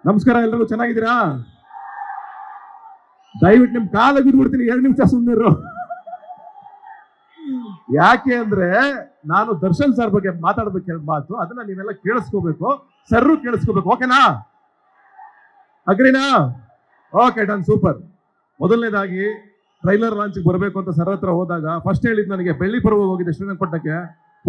ನಮಸ್ಕಾರ, ಎಲ್ಲರೂ ಚೆನ್ನಾಗಿದ್ದೀರಾ? ದಯವಿಟ್ಟು ನಿಮ್ ಕಾಲ ಬಿದ್ಬಿಡ್ತೀನಿ, 2 ನಿಮಿಷ ಸುಮ್ಮನಿರು. ಯಾಕೆ ಅಂದ್ರೆ ನಾನು ದರ್ಶನ್ ಸರ್ ಬಗ್ಗೆ ಮಾತಾಡ್ಬೇಕು ಎರಡು ಮಾತು, ಅದನ್ನ ನೀವೆಲ್ಲ ಕೇಳಿಸ್ಕೋಬೇಕು, ಸರ್ರು ಕೇಳಿಸ್ಕೋಬೇಕು. ಓಕೆನಾ? ಅಗ್ರಿನಾ? Okay, done, super. ಮೊದಲನೇದಾಗಿ ಟ್ರೈಲರ್ ಲಾಂಚ್ಗೆ ಬರಬೇಕು ಅಂತ ಸರ್ ಹತ್ರ ಹೋದಾಗ ಫಸ್ಟ್ ಹೇಳಿದ್ ನನಗೆ, ಬೆಳ್ಳಿ ಪರ್ವ ಹೋಗಿದ್ದೆ ಶ್ರೀರಂಗಪಟ್ಟಣಕ್ಕೆ.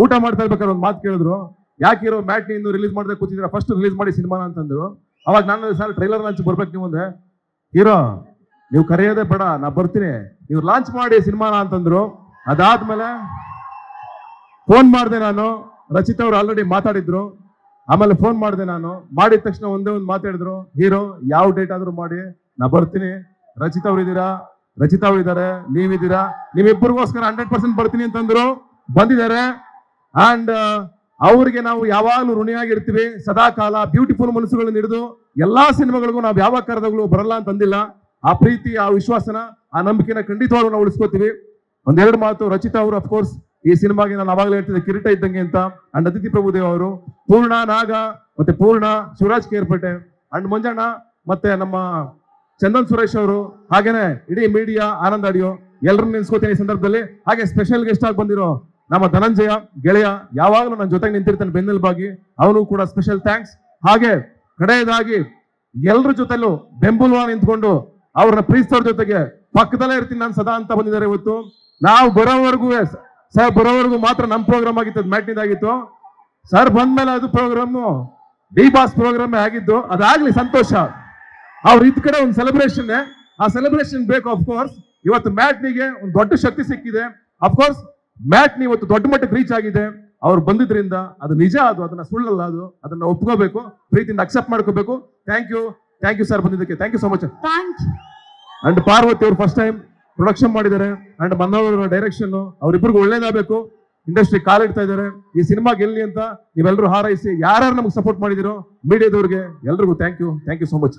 ಊಟ ಮಾಡ್ತಾ ಇರ್ಬೇಕಾದ್ರೆ ಒಂದು ಮಾತು ಕೇಳಿದ್ರು, ಯಾಕಿರೋ ಮ್ಯಾಟ್ನಿ ಇನ್ನು ರಿಲೀಸ್ ಮಾಡದೆ ಕೂತಿದ್ದೀರಾ, ಫಸ್ಟ್ ರಿಲೀಸ್ ಮಾಡಿ ಸಿನಿಮಾನ ಅಂತಂದ್ರು. ಅವಾಗ ನಾನು ಸರ್ ಟ್ರೈಲರ್ ಲಾಂಚ್ ಬರ್ಬೇಕು ನೀವು ಮುಂದೆ, ಹೀರೋ ನೀವು ಕರೆಯೋದೇ ಬೇಡ, ನಾ ಬರ್ತೀನಿ, ನೀವು ಲಾಂಚ್ ಮಾಡಿ ಸಿನಿಮಾನ ಅಂತಂದ್ರು. ಅದಾದ್ಮೇಲೆ ಫೋನ್ ಮಾಡಿದೆ ನಾನು, ರಚಿತಾ ಅವ್ರು ಆಲ್ರೆಡಿ ಮಾತಾಡಿದ್ರು. ಆಮೇಲೆ ಫೋನ್ ಮಾಡಿದೆ ನಾನು, ಮಾಡಿದ ತಕ್ಷಣ ಒಂದೇ ಒಂದು ಮಾತಾಡಿದ್ರು, ಹೀರೋ ಯಾವ ಡೇಟ್ ಆದ್ರೂ ಮಾಡಿ ನಾ ಬರ್ತೀನಿ, ರಚಿತಾ ಅವ್ರು ಇದ್ದೀರಾ, ರಚಿತಾ ಅವ್ರು ಇದ್ದಾರೆ, ನೀವಿದ್ದೀರಾ, ನಿಮ್ಮಿಬ್ಬರಿಗೋಸ್ಕರ 100% ಬರ್ತೀನಿ ಅಂತಂದ್ರು. ಬಂದಿದ್ದಾರೆ. ಅಂಡ್ ಅವ್ರಿಗೆ ನಾವು ಯಾವಾಗಲೂ ಋಣಿಯಾಗಿರ್ತೀವಿ ಸದಾ ಕಾಲ. ಬ್ಯೂಟಿಫುಲ್ ಮನಸ್ಸುಗಳನ್ನ ಹಿಡಿದು ಎಲ್ಲಾ ಸಿನಿಮಾಗಳಿಗೂ ನಾವು ಯಾವ ಕರೆದಗಳು ಬರಲ್ಲ ಅಂತಂದಿಲ್ಲ. ಆ ಪ್ರೀತಿ, ಆ ವಿಶ್ವಾಸನ, ಆ ನಂಬಿಕೆನ ಖಂಡಿತವಾಗ್ಲೂ ನಾವು ಉಳಿಸ್ಕೋತೀವಿ. ಒಂದೆರಡು ಮಾತು, ರಚಿತಾ ಅವರು ಅಫ್ಕೋರ್ಸ್ ಈ ಸಿನಿಮಾಗೆ ನಾನು ಅವಾಗಲೇ ಹೇಳ್ತಿದ್ದೆ ಕಿರೀಟ ಇದ್ದಂಗೆ ಅಂತ. ಅಂಡ್ ಅತಿಥಿ ಪ್ರಭುದೇವ್ ಅವರು, ಪೂರ್ಣ ನಾಗ ಮತ್ತೆ ಪೂರ್ಣ, ಶಿವರಾಜ್ ಕೇರ್ಪೇಟೆ, ಅಂಡ್ ಮಂಜಣ್ಣ, ಮತ್ತೆ ನಮ್ಮ ಚಂದನ್ ಸುರೇಶ್ ಅವರು, ಹಾಗೇನೆ ಇಡೀ ಮೀಡಿಯಾ, ಆನಂದ್ ಆಡಿಯೋ, ಎಲ್ಲರನ್ನ ನೆನ್ಸ್ಕೋತೀನಿ ಈ ಸಂದರ್ಭದಲ್ಲಿ. ಹಾಗೆ ಸ್ಪೆಷಲ್ ಗೆಸ್ಟ್ ಆಗಿ ಬಂದಿರೋ ನಮ್ಮ ಧನಂಜಯ ಗೆಳೆಯ, ಯಾವಾಗಲೂ ನನ್ನ ಜೊತೆಗೆ ನಿಂತಿರ್ತಾನೆ ಬೆನ್ನೆಲುಬಾಗಿ, ಅವನು ಕೂಡ ಸ್ಪೆಷಲ್ ಥ್ಯಾಂಕ್ಸ್. ಹಾಗೆ ಕಡೆಯದಾಗಿ ಎಲ್ಲರ ಜೊತೆಲೂ ಬೆಂಬಲವಾಗಿ ನಿಂತ್ಕೊಂಡು ಅವ್ರನ್ನ ಪ್ರೀತಿಸೋರ್ ಜೊತೆಗೆ ಪಕ್ಕದಲ್ಲೇ ಇರ್ತೀನಿ ನಾನು ಸದಾ ಅಂತ ಬಂದಿದ್ದಾರೆ ಇವತ್ತು. ನಾವು ಬರೋವರೆಗೂ ಸರ್ ಬರೋವರೆಗೂ ಮಾತ್ರ ನಮ್ಮ ಪ್ರೋಗ್ರಾಮ್ ಆಗಿತ್ತು, ಅದು ಮ್ಯಾಟ್ನಿದಾಗಿತ್ತು. ಸರ್ ಬಂದ್ಮೇಲೆ ಅದು ಪ್ರೋಗ್ರಾಮು ಡಿ ಬಾಸ್ ಪ್ರೋಗ್ರಾಮೇ ಆಗಿದ್ದು. ಅದಾಗ್ಲಿ ಸಂತೋಷ. ಅವ್ರ ಇದ್ ಕಡೆ ಒಂದು ಸೆಲೆಬ್ರೇಷನ್, ಆ ಸೆಲೆಬ್ರೇಷನ್ ಬೇಕು. ಅಫ್ಕೋರ್ಸ್ ಇವತ್ತು ಮ್ಯಾಟ್ನಿಗೆ ಒಂದು ದೊಡ್ಡ ಶಕ್ತಿ ಸಿಕ್ಕಿದೆ. ಅಫ್ಕೋರ್ಸ್ ಮ್ಯಾಟ್ನಿ ಇವತ್ತು ದೊಡ್ಡ ಮಟ್ಟಕ್ಕೆ ರೀಚ್ ಆಗಿದೆ ಅವ್ರು ಬಂದಿದ್ರಿಂದ. ಅದು ನಿಜ, ಅದನ್ನ ಸುಳ್ಳಲ್ಲ, ಅದನ್ನ ಒಪ್ಕೋಬೇಕು, ಪ್ರೀತಿಯಿಂದ ಅಕ್ಸೆಪ್ಟ್ ಮಾಡ್ಕೋಬೇಕು. ಥ್ಯಾಂಕ್ ಯು ಸರ್ ಬಂದಿದ್ದಕ್ಕೆ, thank you so much. And Parvati ಅವ್ರು ಫಸ್ಟ್ ಟೈಮ್ ಪ್ರೊಡಕ್ಷನ್ ಮಾಡಿದ್ದಾರೆ, ಅಂಡ್ ಮನ್ನೋರ ಡೈರೆಕ್ಷನ್, ಅವ್ರಿಬ್ರಿಗೂ ಒಳ್ಳೇದಾಗಬೇಕು. ಇಂಡಸ್ಟ್ರಿ ಕಾಲಿಡ್ತಾ ಇದ್ದಾರೆ. ಈ ಸಿನಿಮಾ ಗೆಲ್ಲಿ ಅಂತ ನೀವೆಲ್ಲರೂ ಹಾರೈಸಿ, ಯಾರು ನಮ್ಗೆ ಸಪೋರ್ಟ್ ಮಾಡಿದಿರೋ ಮೀಡಿಯಾದವ್ರಿಗೆ ಎಲ್ರಿಗೂ ಥ್ಯಾಂಕ್ ಯು ಸೋ ಮಚ್.